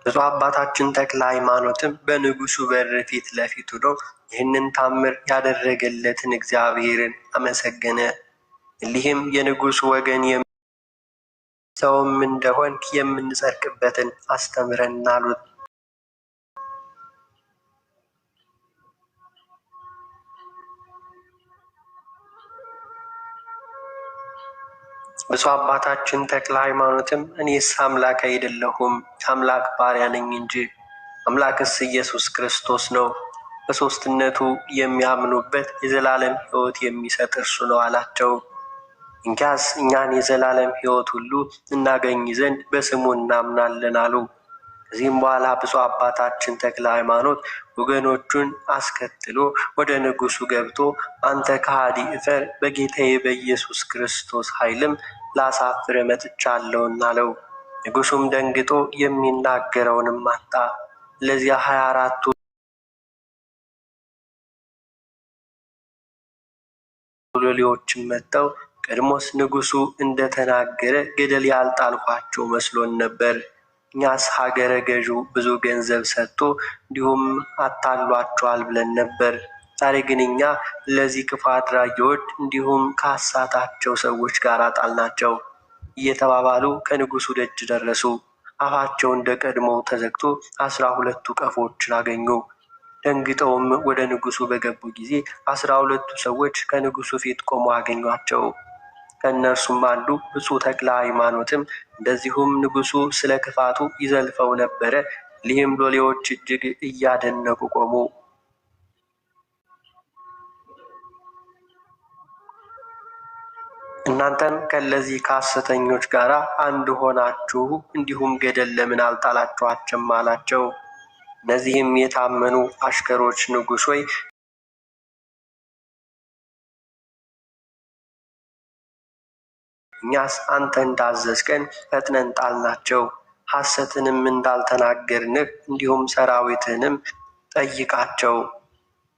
ብፁዕ አባታችን ተክለ ሃይማኖትም በንጉሡ በር ፊት ለፊት ሆኖ ይህንን ታምር ያደረገለትን እግዚአብሔርን አመሰገነ። እሊህም የንጉሡ ወገን ሰውም እንደሆንክ የምንጸድቅበትን አስተምረን አሉት። ብፁዕ አባታችን ተክለ ሃይማኖትም እኔስ አምላክ አይደለሁም የአምላክ ባሪያ ነኝ እንጂ፣ አምላክስ ኢየሱስ ክርስቶስ ነው፣ በሦስትነቱ የሚያምኑበት የዘላለም ሕይወት የሚሰጥ እርሱ ነው አላቸው። እንኪያስ እኛን የዘላለም ሕይወት ሁሉ እናገኝ ዘንድ በስሙ እናምናለን አሉ። ከዚህም በኋላ ብፁዕ አባታችን ተክለ ሃይማኖት ወገኖቹን አስከትሎ ወደ ንጉሡ ገብቶ አንተ ከሃዲ እፈር፣ በጌታዬ በኢየሱስ ክርስቶስ ኃይልም ላሳፍር መጥቻለሁና አለው። ንጉሡም ደንግጦ የሚናገረውንም አጣ። ለዚያ 24ቱ ሎሌዎችም መጥተው ቀድሞስ ንጉሡ እንደተናገረ ገደል ያልጣልኋቸው መስሎን ነበር። እኛስ ሀገረ ገዡ ብዙ ገንዘብ ሰጥቶ እንዲሁም አታሏቸዋል ብለን ነበር። ዛሬ ግን እኛ ለዚህ ክፉ አድራጊዎች እንዲሁም ካሳታቸው ሰዎች ጋር ጣልናቸው እየተባባሉ ከንጉሡ ደጅ ደረሱ። አፋቸው እንደ ቀድሞው ተዘግቶ 12ቱ ቀፎችን አገኙ። ደንግጠውም ወደ ንጉሡ በገቡ ጊዜ 12ቱ ሰዎች ከንጉሡ ፊት ቆመው አገኟቸው። ከእነርሱም አንዱ ብፁዕ ተክለ ሃይማኖትም እንደዚሁም ንጉሡ ስለ ክፋቱ ይዘልፈው ነበረ። ሊህም ሎሌዎች እጅግ እያደነቁ ቆሙ። እናንተም ከእነዚህ ከሐሰተኞች ጋር አንድ ሆናችሁ እንዲሁም ገደል ለምን አልጣላችኋቸውም? አላቸው። እነዚህም የታመኑ አሽከሮች ንጉሥ ሆይ እኛስ አንተ እንዳዘዝከን ፈጥነን ጣልናቸው፣ ሐሰትንም እንዳልተናገርንህ እንዲሁም ሰራዊትንም ጠይቃቸው፣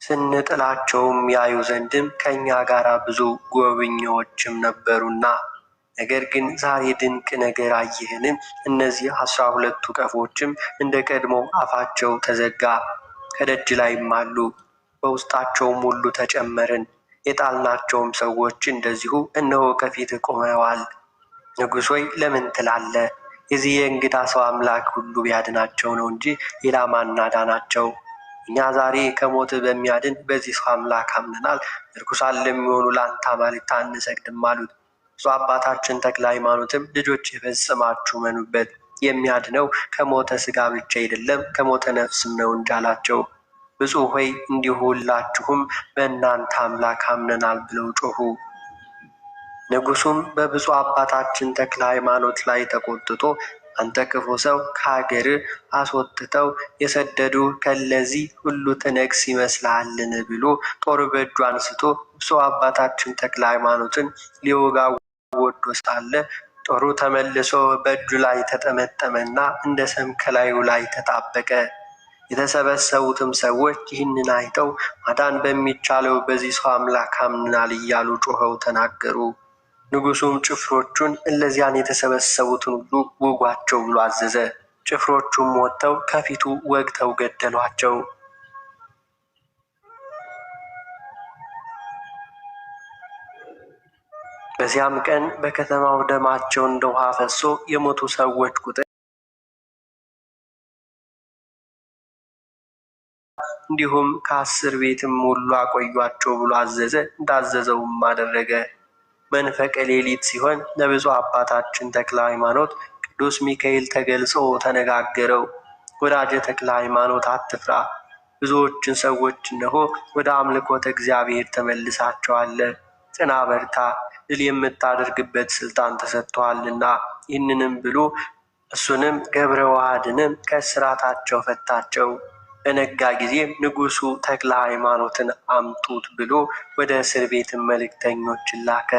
ስንጥላቸውም ያዩ ዘንድም ከእኛ ጋር ብዙ ጎብኚዎችም ነበሩና። ነገር ግን ዛሬ ድንቅ ነገር አየህን? እነዚህ 12ቱ ቀፎችም እንደ ቀድሞ አፋቸው ተዘጋ፣ ከደጅ ላይም አሉ፣ በውስጣቸውም ሁሉ ተጨመርን። የጣልናቸውም ሰዎች እንደዚሁ እነሆ ከፊት ቆመዋል። ንጉሥ ሆይ ለምን ትላለህ? የዚህ የእንግዳ ሰው አምላክ ሁሉ ቢያድናቸው ነው እንጂ ሌላ ማን አዳናቸው? እኛ ዛሬ ከሞት በሚያድን በዚህ ሰው አምላክ አምነናል። ርኩሳን ለሚሆኑ ለአንተ አማልክት አንሰግድም አሉት። ብፁዕ አባታችን ተክለ ሃይማኖትም ልጆች ፈጽማችሁ መኑበት፣ የሚያድነው ከሞተ ሥጋ ብቻ አይደለም ከሞተ ነፍስም ነው እንጂ አላቸው። ብፁዕ ሆይ እንዲሁ ሁላችሁም በእናንተ አምላክ አምነናል ብለው ጮኹ። ንጉሡም በብፁዕ አባታችን ተክለ ሃይማኖት ላይ ተቆጥቶ አንተ ክፉ ሰው ከሀገር አስወጥተው የሰደዱ ከለዚህ ሁሉ ትነግስ ይመስልሃልን? ብሎ ጦር በእጁ አንስቶ ብፁዕ አባታችን ተክለ ሃይማኖትን ሊወጋ ወዶ ሳለ ጦሩ ተመልሶ በእጁ ላይ ተጠመጠመና እንደ ሰም ከላዩ ላይ ተጣበቀ። የተሰበሰቡትም ሰዎች ይህንን አይተው ማዳን በሚቻለው በዚህ ሰው አምላክ አምነናል እያሉ ጮኸው ተናገሩ። ንጉሡም ጭፍሮቹን እነዚያን የተሰበሰቡትን ሁሉ ውጓቸው ብሎ አዘዘ። ጭፍሮቹም ወጥተው ከፊቱ ወግተው ገደሏቸው። በዚያም ቀን በከተማው ደማቸው እንደ ውሃ ፈሶ የሞቱ ሰዎች ቁጥር እንዲሁም ከ10 ቤትም ሁሉ አቆዩአቸው ብሎ አዘዘ። እንዳዘዘውም አደረገ። መንፈቀ ሌሊት ሲሆን ለብፁዕ አባታችን ተክለ ሃይማኖት ቅዱስ ሚካኤል ተገልጾ ተነጋገረው። ወዳጄ ተክለ ሃይማኖት አትፍራ፣ ብዙዎችን ሰዎች እነሆ ወደ አምልኮተ እግዚአብሔር ተመልሳቸዋል። ጽና፣ በርታ፣ ድል የምታደርግበት ስልጣን ተሰጥቶሃልና። ይህንንም ብሎ እሱንም ገብረ ዋህድንም ከእስራታቸው ፈታቸው። በነጋ ጊዜም ንጉሡ ተክለ ሃይማኖትን አምጡት ብሎ ወደ እስር ቤትም መልእክተኞችን ላከ።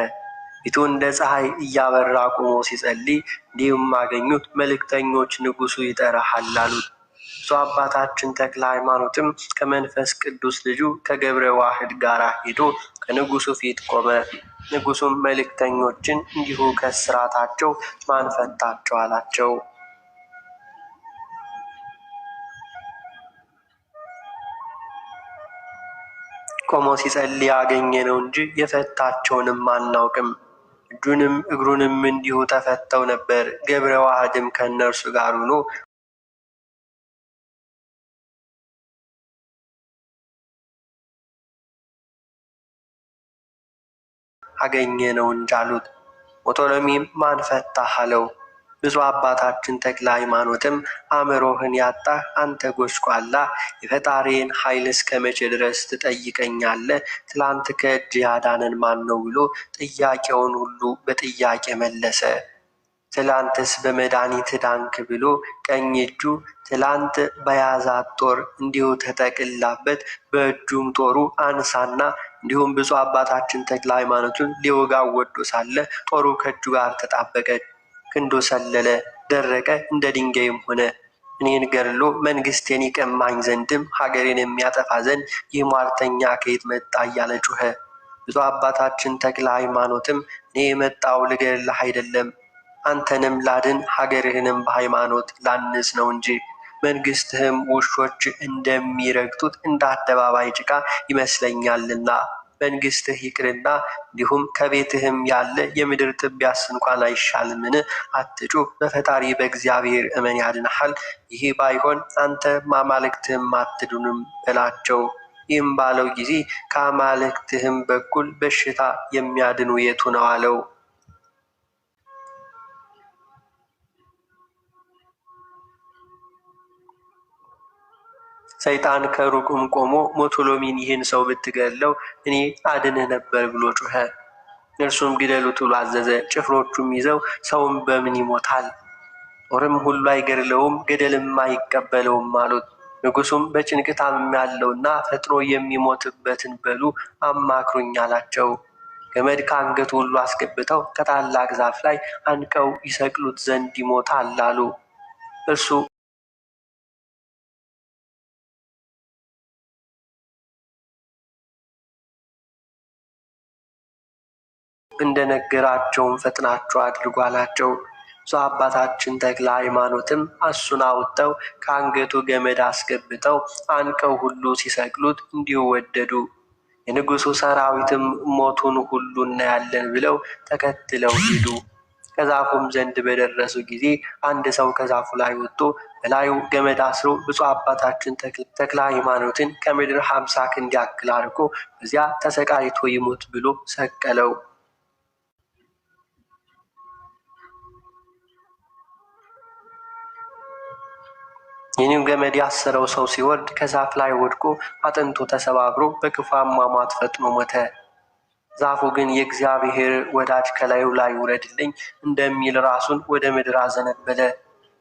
ፊቱ እንደ ፀሐይ እያበራ ቆሞ ሲጸልይ እንዲሁም አገኙት። መልእክተኞች ንጉሡ ይጠራሃል አሉት። ብፁዕ አባታችን ተክለ ሃይማኖትም ከመንፈስ ቅዱስ ልጁ ከገብረ ዋህድ ጋር ሄዶ ከንጉሡ ፊት ቆመ። ንጉሡም መልእክተኞችን እንዲሁ ከእስራታቸው ማን ፈታቸው አላቸው። ቆሞ ሲጸልይ አገኘ ነው እንጂ የፈታቸውንም አናውቅም። እጁንም እግሩንም እንዲሁ ተፈተው ነበር። ገብረ ዋህድም ከእነርሱ ጋር ሆኖ አገኘ ነው እንጂ አሉት። ሞቶሎሚም ማን ፈታህ አለው። ብፁዕ አባታችን ተክለ ሃይማኖትም አእምሮህን ያጣህ አንተ ጎስቋላ፣ የፈጣሪን ኃይል እስከ መቼ ድረስ ትጠይቀኛለህ? ትላንት ከእጅ ያዳነን ማን ነው ብሎ ጥያቄውን ሁሉ በጥያቄ መለሰ። ትላንትስ በመድኃኒት ዳንክ ብሎ ቀኝ እጁ ትላንት በያዛት ጦር እንዲሁ ተጠቅላበት በእጁም ጦሩ አንሳና እንዲሁም ብፁዕ አባታችን ተክለ ሃይማኖቱን ሊወጋው ወዶ ሳለ ጦሩ ከእጁ ጋር ተጣበቀች። ክንዱ ሰለለ፣ ደረቀ፣ እንደ ድንጋይም ሆነ። እኔን ገድሎ መንግስቴን ይቀማኝ ዘንድም ሀገሬን የሚያጠፋ ዘንድ ይህ ሟርተኛ ከየት መጣ እያለ ጮኸ። ብፁዕ አባታችን ተክለ ሃይማኖትም እኔ የመጣው ልገድልህ አይደለም፣ አንተንም ላድን ሀገርህንም በሃይማኖት ላንጽ ነው እንጂ መንግስትህም ውሾች እንደሚረግጡት እንደ አደባባይ ጭቃ ይመስለኛልና መንግስትህ ይቅርና እንዲሁም ከቤትህም ያለ የምድር ትቢያስ እንኳን አይሻልምን? አትጩህ፣ በፈጣሪ በእግዚአብሔር እመን ያድንሃል። ይህ ባይሆን አንተ አማልክትህም አትድኑም በላቸው። ይህም ባለው ጊዜ ከአማልክትህም በኩል በሽታ የሚያድኑ የቱ ነው አለው። ሰይጣን ከሩቁም ቆሞ ሞቶሎሚን ይህን ሰው ብትገድለው እኔ አድንህ ነበር ብሎ ጮኸ። እርሱም ግደሉት ብሎ አዘዘ። ጭፍሮቹም ይዘው ሰውም በምን ይሞታል? ጦርም ሁሉ አይገድለውም፣ ገደልም አይቀበለውም አሉት። ንጉሱም በጭንቅ ታምሜያለሁና ፈጥኖ የሚሞትበትን በሉ አማክሩኝ አላቸው። ገመድ ከአንገቱ ሁሉ አስገብተው ከታላቅ ዛፍ ላይ አንቀው ይሰቅሉት ዘንድ ይሞታል አሉ። እርሱ እንደነገራቸውም ፈጥናችሁ አድርጉ አላቸው። ብፁዕ አባታችን ተክለ ሃይማኖትም እሱን አውጥተው ከአንገቱ ገመድ አስገብተው አንቀው ሁሉ ሲሰቅሉት እንዲሁ ወደዱ። የንጉሡ ሰራዊትም ሞቱን ሁሉ እናያለን ብለው ተከትለው ሄዱ። ከዛፉም ዘንድ በደረሱ ጊዜ አንድ ሰው ከዛፉ ላይ ወጥቶ በላዩ ገመድ አስሮ ብፁዕ አባታችን ተክለ ሃይማኖትን ከምድር 50 ክንድ ያክል አርቆ በዚያ ተሰቃይቶ ይሙት ብሎ ሰቀለው። ይህንም ገመድ ያሰረው ሰው ሲወርድ ከዛፍ ላይ ወድቆ አጥንቱ ተሰባብሮ በክፉ አሟሟት ፈጥኖ ሞተ። ዛፉ ግን የእግዚአብሔር ወዳጅ ከላዩ ላይ ውረድልኝ እንደሚል ራሱን ወደ ምድር አዘነበለ።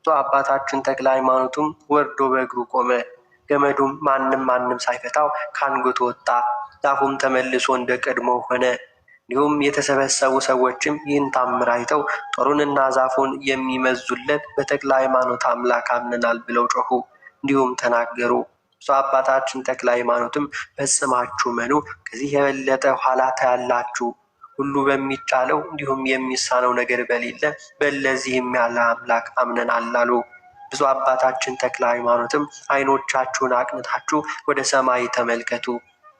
ብፁዕ አባታችን ተክለ ሃይማኖቱም ወርዶ በእግሩ ቆመ። ገመዱም ማንም ሳይፈታው ከአንገቱ ወጣ። ዛፉም ተመልሶ እንደ ቀድሞ ሆነ። እንዲሁም የተሰበሰቡ ሰዎችም ይህን ታምር አይተው ጦሩንና ዛፉን የሚመዙለት በተክለ ሃይማኖት አምላክ አምነናል ብለው ጮኹ። እንዲሁም ተናገሩ። ብፁዕ አባታችን ተክለ ሃይማኖትም ፈጽማችሁ መኑ፣ ከዚህ የበለጠ ኋላ ታያላችሁ። ሁሉ በሚቻለው እንዲሁም የሚሳነው ነገር በሌለ በለዚህም ያለ አምላክ አምነናል አሉ። ብፁዕ አባታችን ተክለ ሃይማኖትም ዓይኖቻችሁን አቅንታችሁ ወደ ሰማይ ተመልከቱ፣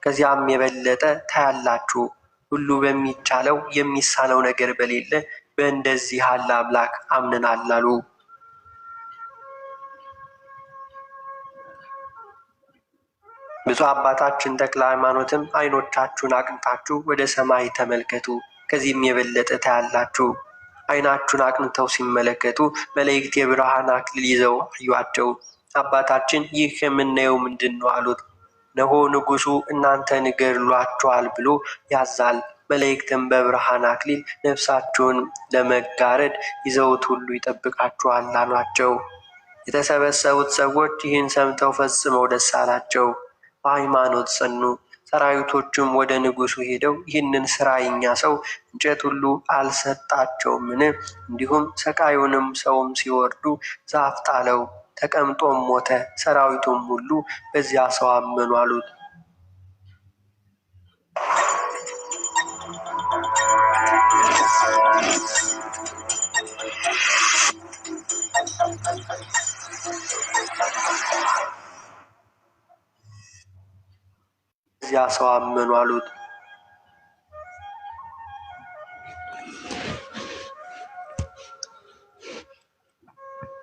ከዚያም የበለጠ ታያላችሁ። ሁሉ በሚቻለው የሚሳነው ነገር በሌለ በእንደዚህ ያለ አምላክ አምነናል አሉ። ብፁዕ አባታችን ተክለ ሃይማኖትም ዓይኖቻችሁን አቅንታችሁ ወደ ሰማይ ተመልከቱ፣ ከዚህም የበለጠ ታያላችሁ። ዓይናችሁን አቅንተው ሲመለከቱ መላእክት የብርሃን አክሊል ይዘው አዩአቸው። አባታችን ይህ የምናየው ምንድን ነው አሉት። እነሆ ንጉሡ እናንተን ገድሏችኋል ብሎ ያዛል። መላእክትም በብርሃን አክሊል ነፍሳችሁን ለመጋረድ ይዘውት ሁሉ ይጠብቃችኋል አሏቸው። የተሰበሰቡት ሰዎች ይህን ሰምተው ፈጽመው ደስ አላቸው፣ በሃይማኖት ጸኑ። ሰራዊቶቹም ወደ ንጉሡ ሄደው ይህንን ስራ የኛ ሰው እንጨት ሁሉ አልሰጣቸውምን? እንዲሁም ሰቃዩንም ሰውም ሲወርዱ ዛፍ ጣለው፣ ተቀምጦም ሞተ። ሰራዊቱም ሁሉ በዚያ ሰው አመኑ አሉት። በዚያ ሰው አመኑ አሉት።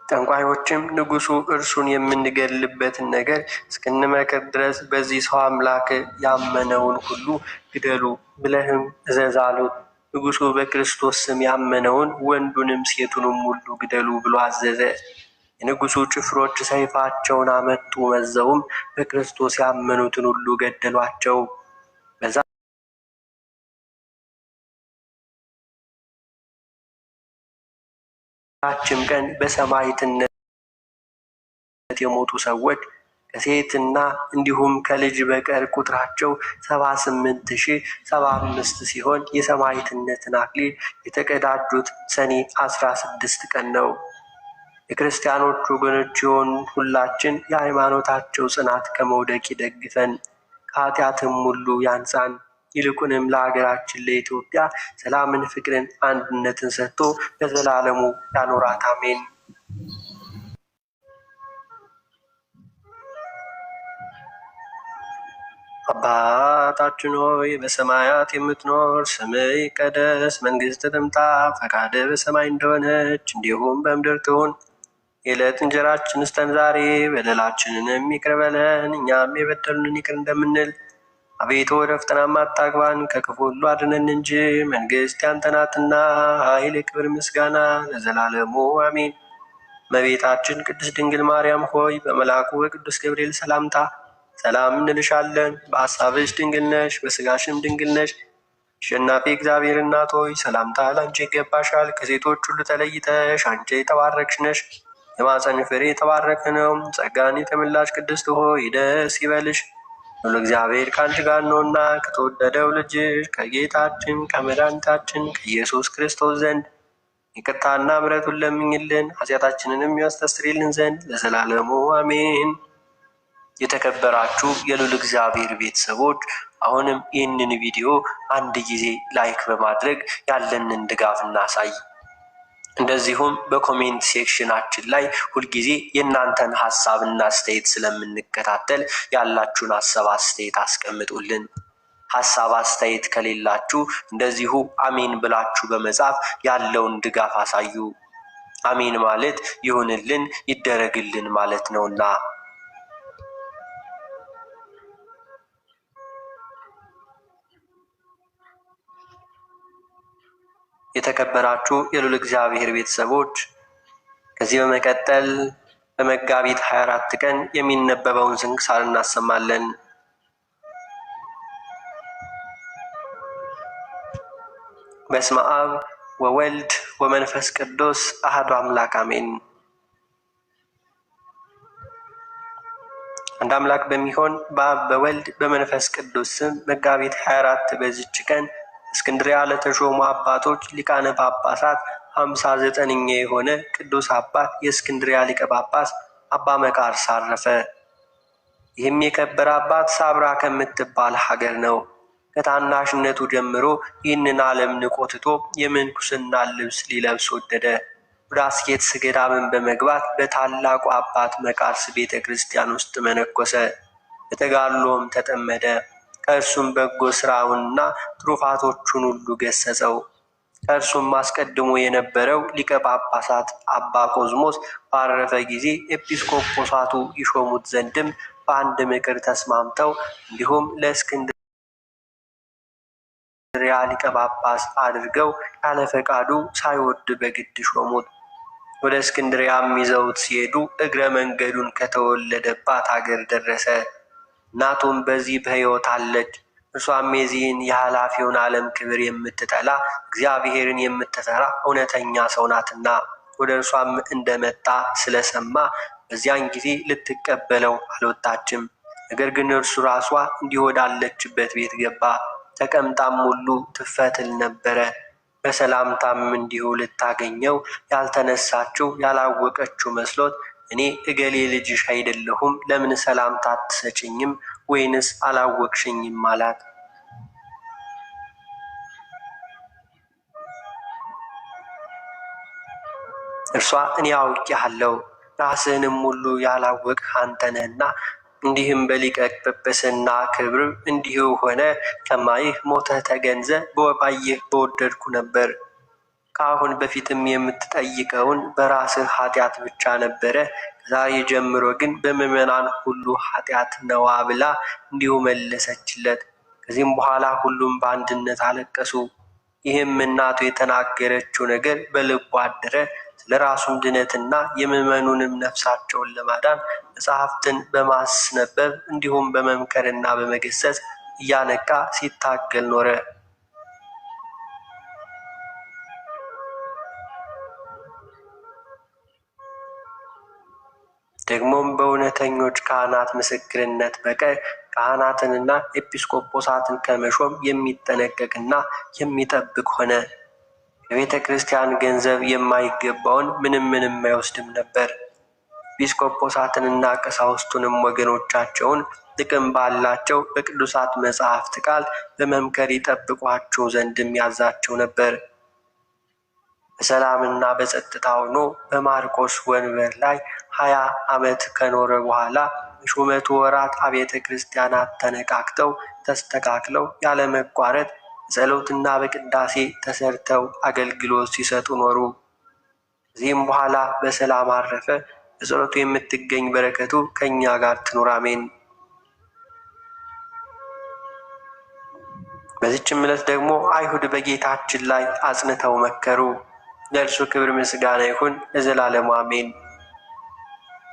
ጠንቋዮችም ንጉሡ እርሱን የምንገድልበትን ነገር እስክንመክር ድረስ በዚህ ሰው አምላክ ያመነውን ሁሉ ግደሉ ብለህም እዘዝ አሉት። ንጉሡ በክርስቶስ ስም ያመነውን ወንዱንም ሴቱንም ሁሉ ግደሉ ብሎ አዘዘ። የንጉሡ ጭፍሮች ሰይፋቸውን አመጡ፣ መዘውም በክርስቶስ ያመኑትን ሁሉ ገደሏቸው። በዚያችም ቀን በሰማዕትነት የሞቱ ሰዎች ከሴትና እንዲሁም ከልጅ በቀር ቁጥራቸው 78,075 ሲሆን የሰማዕትነትን አክሊል የተቀዳጁት ሰኔ 16 ቀን ነው። የክርስቲያኖች ወገኖች የሆኑ ሁላችን የሃይማኖታቸው ጽናት ከመውደቅ ይደግፈን፣ ከኃጢአትም ሁሉ ያንጻን። ይልቁንም ለሀገራችን ለኢትዮጵያ ሰላምን፣ ፍቅርን፣ አንድነትን ሰጥቶ ለዘላለሙ ያኖራት። አሜን። አባታችን ሆይ በሰማያት የምትኖር፣ ስምህ ይቀደስ፣ መንግሥትህ ትምጣ፣ ፈቃድህ በሰማይ እንደሆነች እንዲሁም በምድር ትሁን። የዕለት እንጀራችንን ስጠን ዛሬ፣ በደላችንንም ይቅር በለን እኛም የበደሉንን ይቅር እንደምንል። አቤቱ ወደ ፈተናም አታግባን ከክፉ ሁሉ አድነን እንጂ መንግሥት ያንተ ናትና፣ ኃይል፣ ክብር፣ ምስጋና ለዘላለሙ አሜን። እመቤታችን ቅድስት ድንግል ማርያም ሆይ በመልአኩ በቅዱስ ገብርኤል ሰላምታ ሰላም እንልሻለን። በሐሳብሽ ድንግል ነሽ፣ በሥጋሽም ድንግል ነሽ። አሸናፊ እግዚአብሔር እናት ሆይ ሰላምታ ላንቺ ይገባሻል። ከሴቶች ሁሉ ተለይተሽ አንቺ የተባረክሽ ነሽ፣ የማኅፀንሽ ፍሬ የተባረከ ነው። ጸጋን የተመላሽ ቅድስት ሆይ ደስ ይበልሽ፣ ሁሉ እግዚአብሔር ከአንቺ ጋር ነውና ከተወደደው ልጅሽ ከጌታችን ከመድኃኒታችን ከኢየሱስ ክርስቶስ ዘንድ ይቅርታና ምሕረቱን ለምኝልን ኃጢአታችንንም ያስተሰርይልን ዘንድ ለዘላለሙ አሜን። የተከበራችሁ የልዑል እግዚአብሔር ቤተሰቦች አሁንም ይህንን ቪዲዮ አንድ ጊዜ ላይክ በማድረግ ያለንን ድጋፍ እናሳይ። እንደዚሁም በኮሜንት ሴክሽናችን ላይ ሁልጊዜ የእናንተን ሀሳብና አስተያየት ስለምንከታተል ያላችሁን ሀሳብ አስተያየት አስቀምጡልን። ሀሳብ አስተያየት ከሌላችሁ እንደዚሁ አሜን ብላችሁ በመጻፍ ያለውን ድጋፍ አሳዩ። አሜን ማለት ይሁንልን ይደረግልን ማለት ነውና። የተከበራችሁ የልዑል እግዚአብሔር ቤተሰቦች ከዚህ በመቀጠል በመጋቢት 24 ቀን የሚነበበውን ስንክሳር እናሰማለን። በስመ አብ ወወልድ ወመንፈስ ቅዱስ አሐዱ አምላክ አሜን። አንድ አምላክ በሚሆን በአብ በወልድ በመንፈስ ቅዱስ ስም መጋቢት 24 በዚች ቀን እስክንድርያ ለተሾሙ አባቶች ሊቃነ ጳጳሳት 59ኛ የሆነ ቅዱስ አባት የእስክንድርያ ሊቀ ጳጳስ አባ መቃርስ አረፈ። ይህም የከበረ አባት ሳብራ ከምትባል ሀገር ነው። ከታናሽነቱ ጀምሮ ይህንን ዓለም ንቆ ትቶ የምንኩስና ልብስ ሊለብስ ወደደ። ወደ አስኬትስ ገዳምን በመግባት በታላቁ አባት መቃርስ ቤተ ክርስቲያን ውስጥ መነኮሰ። በተጋድሎም ተጠመደ። ከእርሱም በጎ ሥራውንና ትሩፋቶቹን ሁሉ ገሰጸው። ከእርሱም አስቀድሞ የነበረው ሊቀ ጳጳሳት አባ ቆዝሞስ ባረፈ ጊዜ ኤጲስቆጶሳቱ ይሾሙት ዘንድም በአንድ ምክር ተስማምተው እንዲሁም ለእስክንድርያ ሊቀ ጳጳስ አድርገው ያለ ፈቃዱ ሳይወድ በግድ ሾሙት። ወደ እስክንድርያም ይዘውት ሲሄዱ እግረ መንገዱን ከተወለደባት አገር ደረሰ። እናቱም በዚህ በሕይወት አለች። እርሷም የዚህን የኃላፊውን ዓለም ክብር የምትጠላ እግዚአብሔርን የምትፈራ እውነተኛ ሰው ናትና ወደ እርሷም እንደመጣ ስለሰማ በዚያን ጊዜ ልትቀበለው አልወጣችም። ነገር ግን እርሱ ራሷ እንዲህ ወዳለችበት ቤት ገባ። ተቀምጣም ሁሉ ትፈትል ነበረ። በሰላምታም እንዲሁ ልታገኘው ያልተነሳችው ያላወቀችው መስሎት እኔ እገሌ ልጅሽ አይደለሁም? ለምን ሰላምታ አትሰጭኝም? ወይንስ አላወቅሽኝም? አላት። እርሷ እኔ አውቄሃለሁ፣ ራስህንም ሁሉ ያላወቅህ አንተ ነህና እንዲህም በሊቀ ጵጵስና ክብር እንዲሁ ሆነ። ከማይህ ሞተህ ተገንዘህ ባየህ በወደድኩ ነበር። ከአሁን በፊትም የምትጠይቀውን በራስህ ኃጢአት ብቻ ነበረ። ከዛሬ ጀምሮ ግን በምዕመናን ሁሉ ኃጢአት ነዋ ብላ እንዲሁ መለሰችለት። ከዚህም በኋላ ሁሉም በአንድነት አለቀሱ። ይህም እናቱ የተናገረችው ነገር በልቡ አደረ። ስለ ራሱም ድነትና የምዕመኑንም ነፍሳቸውን ለማዳን መጽሐፍትን በማስነበብ እንዲሁም በመምከርና በመገሰጽ እያነቃ ሲታገል ኖረ። ደግሞም በእውነተኞች ካህናት ምስክርነት በቀር ካህናትንና ኤጲስቆጶሳትን ከመሾም የሚጠነቀቅና የሚጠብቅ ሆነ። ከቤተ ክርስቲያን ገንዘብ የማይገባውን ምንም አይወስድም ነበር። ኤጲስቆጶሳትንና ቀሳውስቱንም ወገኖቻቸውን ጥቅም ባላቸው በቅዱሳት መጻሕፍት ቃል በመምከር ይጠብቋቸው ዘንድም ያዛቸው ነበር። በሰላምና በጸጥታ ሆኖ በማርቆስ ወንበር ላይ 20 ዓመት ከኖረ በኋላ በሹመቱ ወራት አብያተ ክርስቲያናት ተነቃቅተው ተስተካክለው ያለመቋረጥ በጸሎትና በቅዳሴ ተሰርተው አገልግሎት ሲሰጡ ኖሩ። ከዚህም በኋላ በሰላም አረፈ። በጸሎቱ የምትገኝ በረከቱ ከእኛ ጋር ትኑር አሜን። በዚችም ዕለት ደግሞ አይሁድ በጌታችን ላይ አጽንተው መከሩ። ለእርሱ ክብር ምስጋና ይሁን ለዘላለሙ አሜን።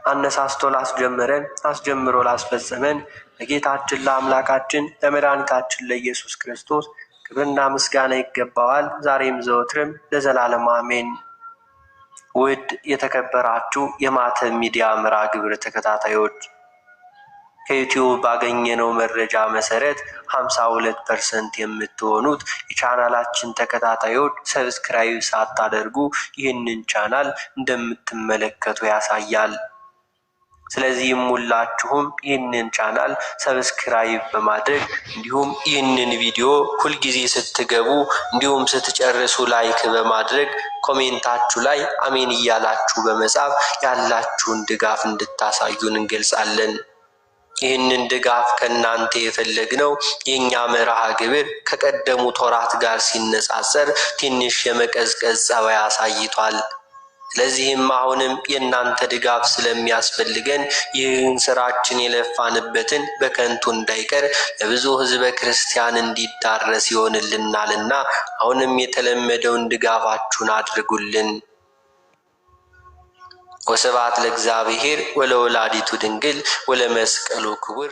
አነሳስቶ ላስጀመረን አስጀምሮ ላስፈጸመን ለጌታችን ለአምላካችን ለመድኃኒታችን ለኢየሱስ ክርስቶስ ክብርና ምስጋና ይገባዋል፣ ዛሬም ዘወትርም ለዘላለሙ አሜን። ውድ የተከበራችሁ የማተብ ሚዲያ መርሐ ግብር ተከታታዮች ከዩቲዩብ ባገኘነው መረጃ መሰረት 52% የምትሆኑት የቻናላችን ተከታታዮች ሰብስክራይብ ሳታደርጉ ይህንን ቻናል እንደምትመለከቱ ያሳያል። ስለዚህም ሁላችሁም ይህንን ቻናል ሰብስክራይብ በማድረግ እንዲሁም ይህንን ቪዲዮ ሁልጊዜ ስትገቡ እንዲሁም ስትጨርሱ ላይክ በማድረግ ኮሜንታችሁ ላይ አሜን እያላችሁ በመጻፍ ያላችሁን ድጋፍ እንድታሳዩን እንገልጻለን። ይህንን ድጋፍ ከእናንተ የፈለግነው የእኛ መርሐ ግብር ከቀደሙት ወራት ጋር ሲነጻጸር ትንሽ የመቀዝቀዝ ጸባይ አሳይቷል። ስለዚህም አሁንም የእናንተ ድጋፍ ስለሚያስፈልገን ይህን ስራችን የለፋንበትን በከንቱ እንዳይቀር ለብዙ ሕዝበ ክርስቲያን እንዲዳረስ ይሆንልናልና አሁንም የተለመደውን ድጋፋችሁን አድርጉልን። ወስብሐት ለእግዚአብሔር ወለወላዲቱ ድንግል ወለመስቀሉ ክቡር